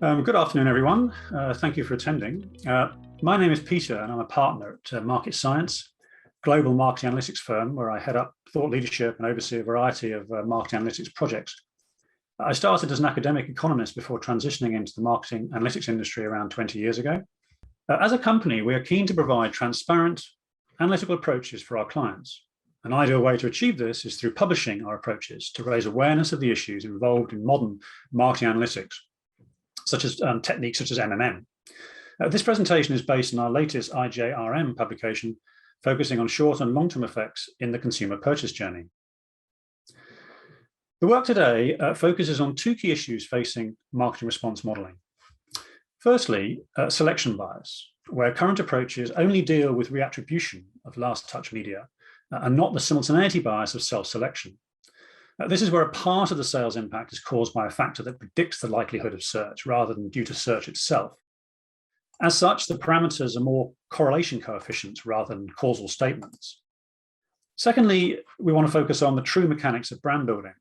Good afternoon, everyone. Thank you for attending. My name is Peter, and I'm a partner at Market Science, global marketing analytics firm where I head up thought leadership and oversee a variety of marketing analytics projects. I started as an academic economist before transitioning into the marketing analytics industry around 20 years ago. As a company, we are keen to provide transparent analytical approaches for our clients. An ideal way to achieve this is through publishing our approaches to raise awareness of the issues involved in modern marketing analytics, such as techniques such as MMM. This presentation is based on our latest IJRM publication, focusing on short and long-term effects in the consumer purchase journey. The work today focuses on two key issues facing marketing response modeling. Firstly, selection bias, where current approaches only deal with reattribution of last touch media and not the simultaneity bias of self-selection. This is where a part of the sales impact is caused by a factor that predicts the likelihood of search rather than due to search itself. As such, the parameters are more correlation coefficients rather than causal statements. Secondly, we want to focus on the true mechanics of brand building.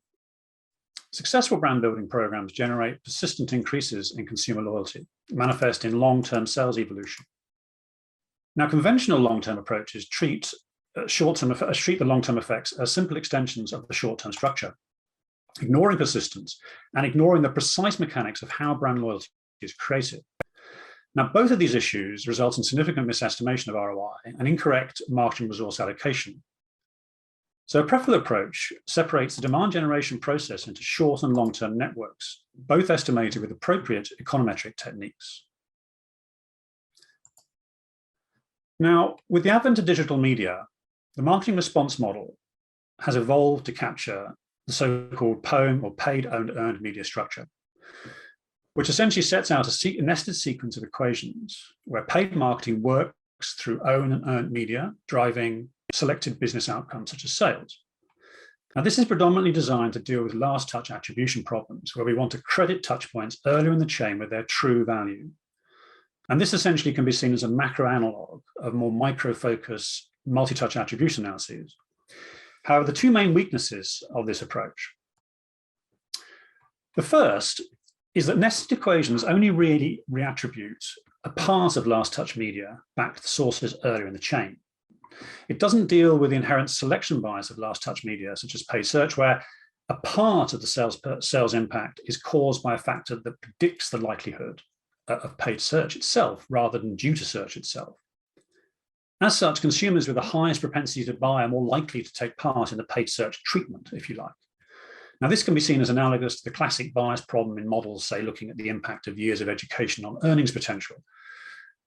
Successful brand building programs generate persistent increases in consumer loyalty, manifest in long-term sales evolution. Now, conventional long-term approaches treat the long-term effects as simple extensions of the short-term structure, ignoring persistence and ignoring the precise mechanics of how brand loyalty is created. Now, both of these issues result in significant misestimation of ROI and incorrect marketing resource allocation. So a preferable approach separates the demand generation process into short and long-term networks, both estimated with appropriate econometric techniques. Now, with the advent of digital media, the marketing response model has evolved to capture the so-called POEM or paid owned earned media structure, which essentially sets out a nested sequence of equations where paid marketing works through owned and earned media, driving selected business outcomes such as sales. Now, this is predominantly designed to deal with last touch attribution problems, where we want to credit touch points earlier in the chain with their true value. And this essentially can be seen as a macro analog of more micro-focus multi-touch attribution analyses. However, the two main weaknesses of this approach. The first is that nested equations only really reattribute a part of last touch media back to the sources earlier in the chain. It doesn't deal with the inherent selection bias of last touch media, such as paid search, where a part of the sales impact is caused by a factor that predicts the likelihood of paid search itself rather than due to search itself. As such, consumers with the highest propensity to buy are more likely to take part in the paid search treatment, if you like. Now, this can be seen as analogous to the classic bias problem in models, say, looking at the impact of years of education on earnings potential.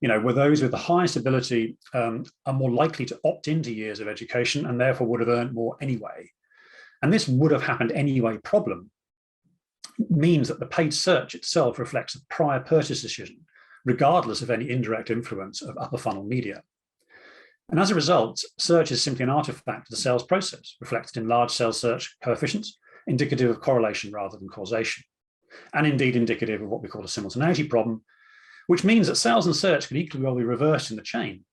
Where those with the highest ability are more likely to opt into years of education and therefore would have earned more anyway. And this would have happened anyway problem means that the paid search itself reflects a prior purchase decision, regardless of any indirect influence of upper funnel media. And as a result, search is simply an artifact of the sales process, reflected in large sales search coefficients, indicative of correlation rather than causation, and indeed indicative of what we call a simultaneity problem, which means that sales and search could equally well be reversed in the chain.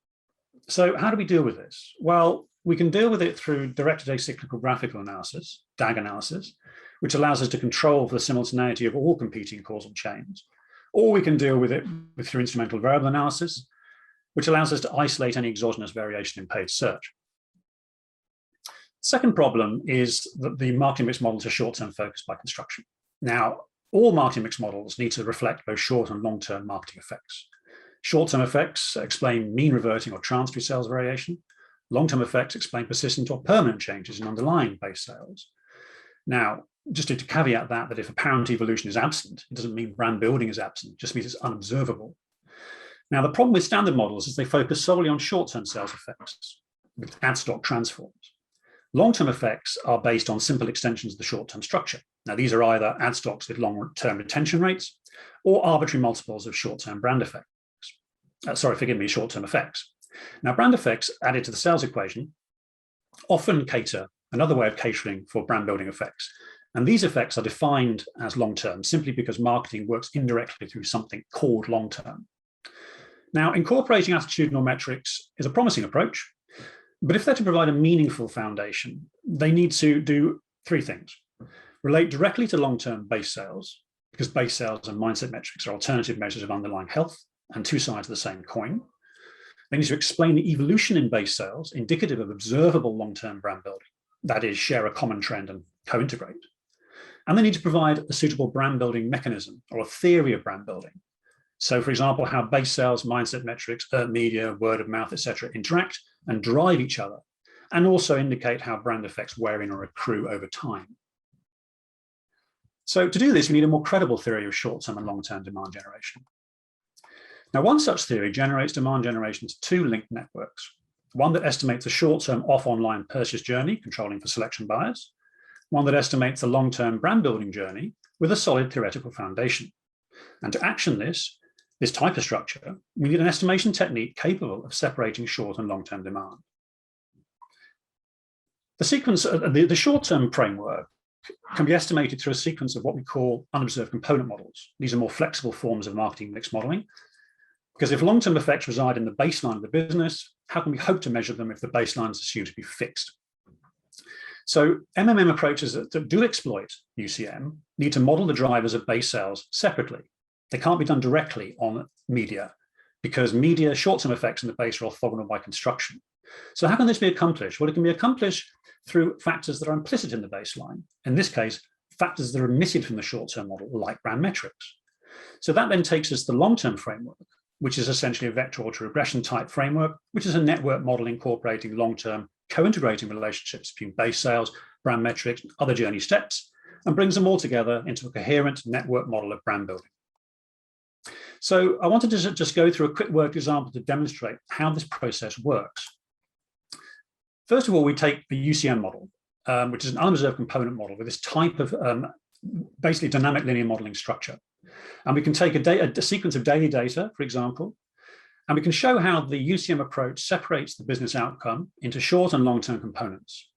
So how do we deal with this? Well, we can deal with it through directed acyclical graphical analysis, DAG analysis, which allows us to control for the simultaneity of all competing causal chains. Or we can deal with it through instrumental variable analysis, which allows us to isolate any exogenous variation in paid search. Second problem is that the marketing mix models are short-term focused by construction. Now, all marketing mix models need to reflect both short and long-term marketing effects. Short-term effects explain mean reverting or transitory sales variation. Long-term effects explain persistent or permanent changes in underlying base sales. Now, just to caveat that if apparent evolution is absent, it doesn't mean brand building is absent, it just means it's unobservable. Now, the problem with standard models is they focus solely on short-term sales effects with ad stock transforms. Long-term effects are based on simple extensions of the short-term structure. Now, these are either ad stocks with long-term retention rates or arbitrary multiples of short-term brand effects. Short-term effects. Now, brand effects added to the sales equation often cater another way of catering for brand building effects. And these effects are defined as long-term simply because marketing works indirectly through something called long-term. Now, incorporating attitudinal metrics is a promising approach, but if they're to provide a meaningful foundation, they need to do three things: relate directly to long-term base sales, because base sales and mindset metrics are alternative measures of underlying health and two sides of the same coin. They need to explain the evolution in base sales, indicative of observable long-term brand building, that is, share a common trend and co-integrate. And they need to provide a suitable brand building mechanism or a theory of brand building. So, for example, how base sales, mindset metrics, earned media, word of mouth, etc., interact and drive each other, and also indicate how brand effects wear in or accrue over time. So to do this, we need a more credible theory of short-term and long-term demand generation. Now, one such theory generates demand generation to two linked networks, one that estimates the short-term off-online purchase journey, controlling for selection bias, one that estimates the long-term brand building journey with a solid theoretical foundation. And to action this type of structure, we need an estimation technique capable of separating short and long-term demand. The sequence, the short-term framework can be estimated through a sequence of what we call unobserved component models. These are more flexible forms of marketing mix modeling, because if long-term effects reside in the baseline of the business, how can we hope to measure them if the baseline is assumed to be fixed? So MMM approaches that do exploit UCM need to model the drivers of base sales separately. They can't be done directly on media, because media short-term effects in the base are orthogonal by construction. So how can this be accomplished? Well, it can be accomplished through factors that are implicit in the baseline. In this case, factors that are omitted from the short-term model, like brand metrics. So that then takes us to the long-term framework, which is essentially a vector autoregression type framework, which is a network model incorporating long-term co-integrating relationships between base sales, brand metrics, and other journey steps, and brings them all together into a coherent network model of brand building. So I wanted to just go through a quick worked example to demonstrate how this process works. First of all, we take the UCM model, which is an unobserved component model with this type of basically dynamic linear modeling structure. And we can take a sequence of daily data, for example, and we can show how the UCM approach separates the business outcome into short and long-term components.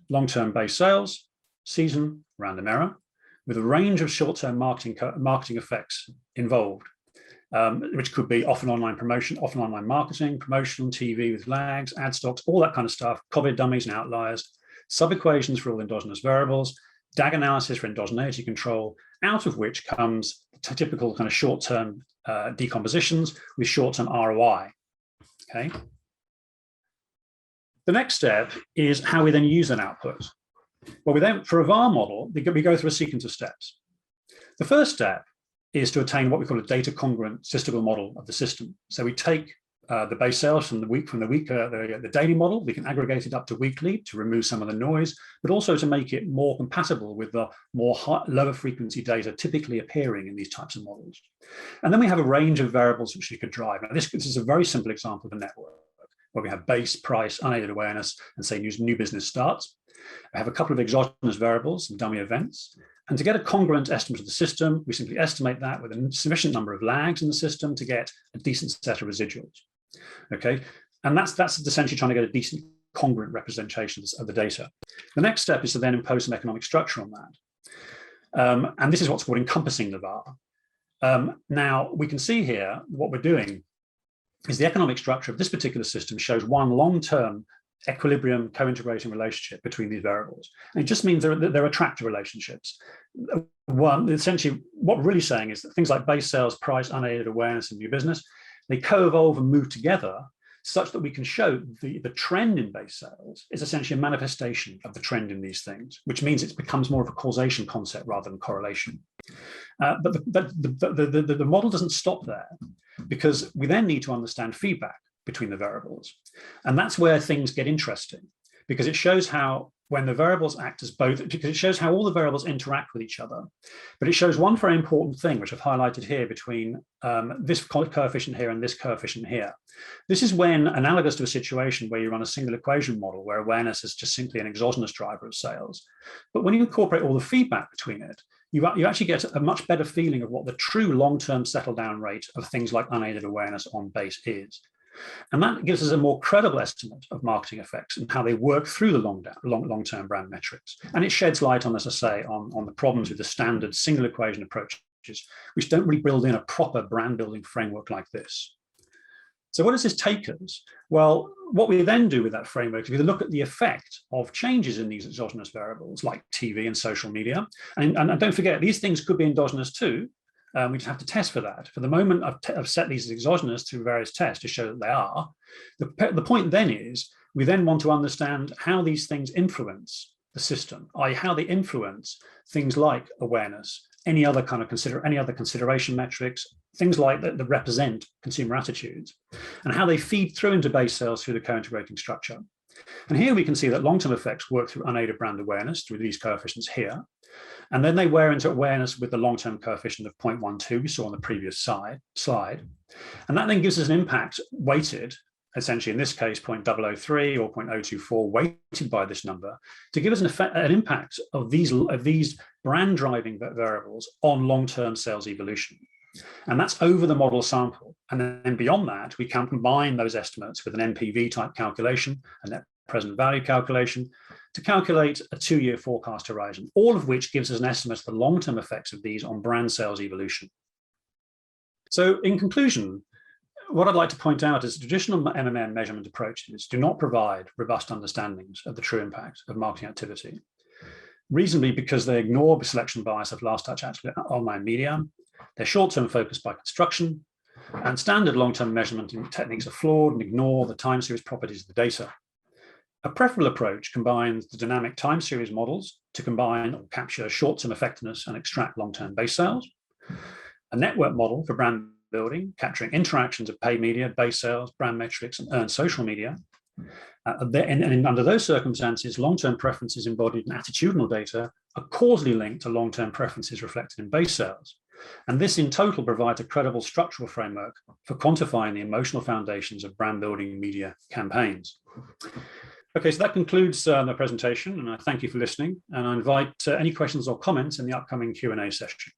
Long-term base sales, season, random error, with a range of short-term marketing effects involved, which could be often online promotion, often online marketing, promotional TV with lags, ad stocks, all that kind of stuff, COVID dummies and outliers, sub-equations for all endogenous variables, DAG analysis for endogeneity control, out of which comes typical kind of short-term decompositions with short-term ROI, okay? The next step is how we then use that output. Well, for a VAR model, we go through a sequence of steps. The first step is to attain what we call a data congruent statistical model of the system. So we take the base sales from the daily model, we can aggregate it up to weekly to remove some of the noise, but also to make it more compatible with the lower frequency data typically appearing in these types of models. And then we have a range of variables which we could drive. Now this is a very simple example of a network where we have base, price, unaided awareness, and say new business starts. I have a couple of exogenous variables, some dummy events. And to get a congruent estimate of the system, we simply estimate that with a sufficient number of lags in the system to get a decent set of residuals. Okay, and that's essentially trying to get a decent congruent representation of the data. The next step is to then impose some economic structure on that. And this is what's called encompassing the VAR. Now, we can see here what we're doing is the economic structure of this particular system shows one long-term equilibrium co-integrating relationship between these variables. And it just means they're attractive relationships. One, essentially, what we're really saying is that things like base sales, price, unaided awareness, and new business, they co-evolve and move together such that we can show the trend in base sales is essentially a manifestation of the trend in these things, which means it becomes more of a causation concept rather than correlation. But the model doesn't stop there, because we then need to understand feedback between the variables. And that's where things get interesting, because it shows how when the variables act as both, because it shows how all the variables interact with each other. But it shows one very important thing, which I've highlighted here between this coefficient here and this coefficient here. This is when analogous to a situation where you run a single equation model where awareness is just simply an exogenous driver of sales. But when you incorporate all the feedback between it, you actually get a much better feeling of what the true long-term settle down rate of things like unaided awareness on base is. And that gives us a more credible estimate of marketing effects and how they work through the long-term brand metrics. And it sheds light on, as I say, on the problems with the standard single equation approaches, which don't really build in a proper brand building framework like this. So what does this take us? Well, what we then do with that framework is we look at the effect of changes in these exogenous variables like TV and social media. And don't forget, these things could be endogenous too. We just have to test for that. For the moment, I've set these as exogenous through various tests to show that they are. The point then is we then want to understand how these things influence the system, i.e. how they influence things like awareness, any other consideration metrics, things like that represent consumer attitudes, and how they feed through into base sales through the co-integrating structure. And here we can see that long-term effects work through unaided brand awareness through these coefficients here. And then they wear into awareness with the long-term coefficient of 0.12 we saw on the previous slide. And that then gives us an impact weighted, essentially in this case 0.003 or 0.024 weighted by this number, to give us an impact of these brand driving variables on long-term sales evolution. And that's over the model sample. And then beyond that, we can combine those estimates with an NPV type calculation, a net present value calculation, to calculate a 2-year forecast horizon, all of which gives us an estimate of the long-term effects of these on brand sales evolution. So in conclusion, what I'd like to point out is traditional MMM measurement approaches do not provide robust understandings of the true impact of marketing activity, reasonably because they ignore the selection bias of last touch online media, they're short-term focused by construction, and standard long-term measurement techniques are flawed and ignore the time series properties of the data. A preferable approach combines the dynamic time series models to combine or capture short-term effectiveness and extract long-term base sales. A network model for brand building, capturing interactions of paid media, base sales, brand metrics, and earned social media. And under those circumstances, long-term preferences embodied in attitudinal data are causally linked to long-term preferences reflected in base sales. And this in total provides a credible structural framework for quantifying the emotional foundations of brand building media campaigns. Okay, so that concludes the presentation, and I thank you for listening, and I invite any questions or comments in the upcoming Q&A session.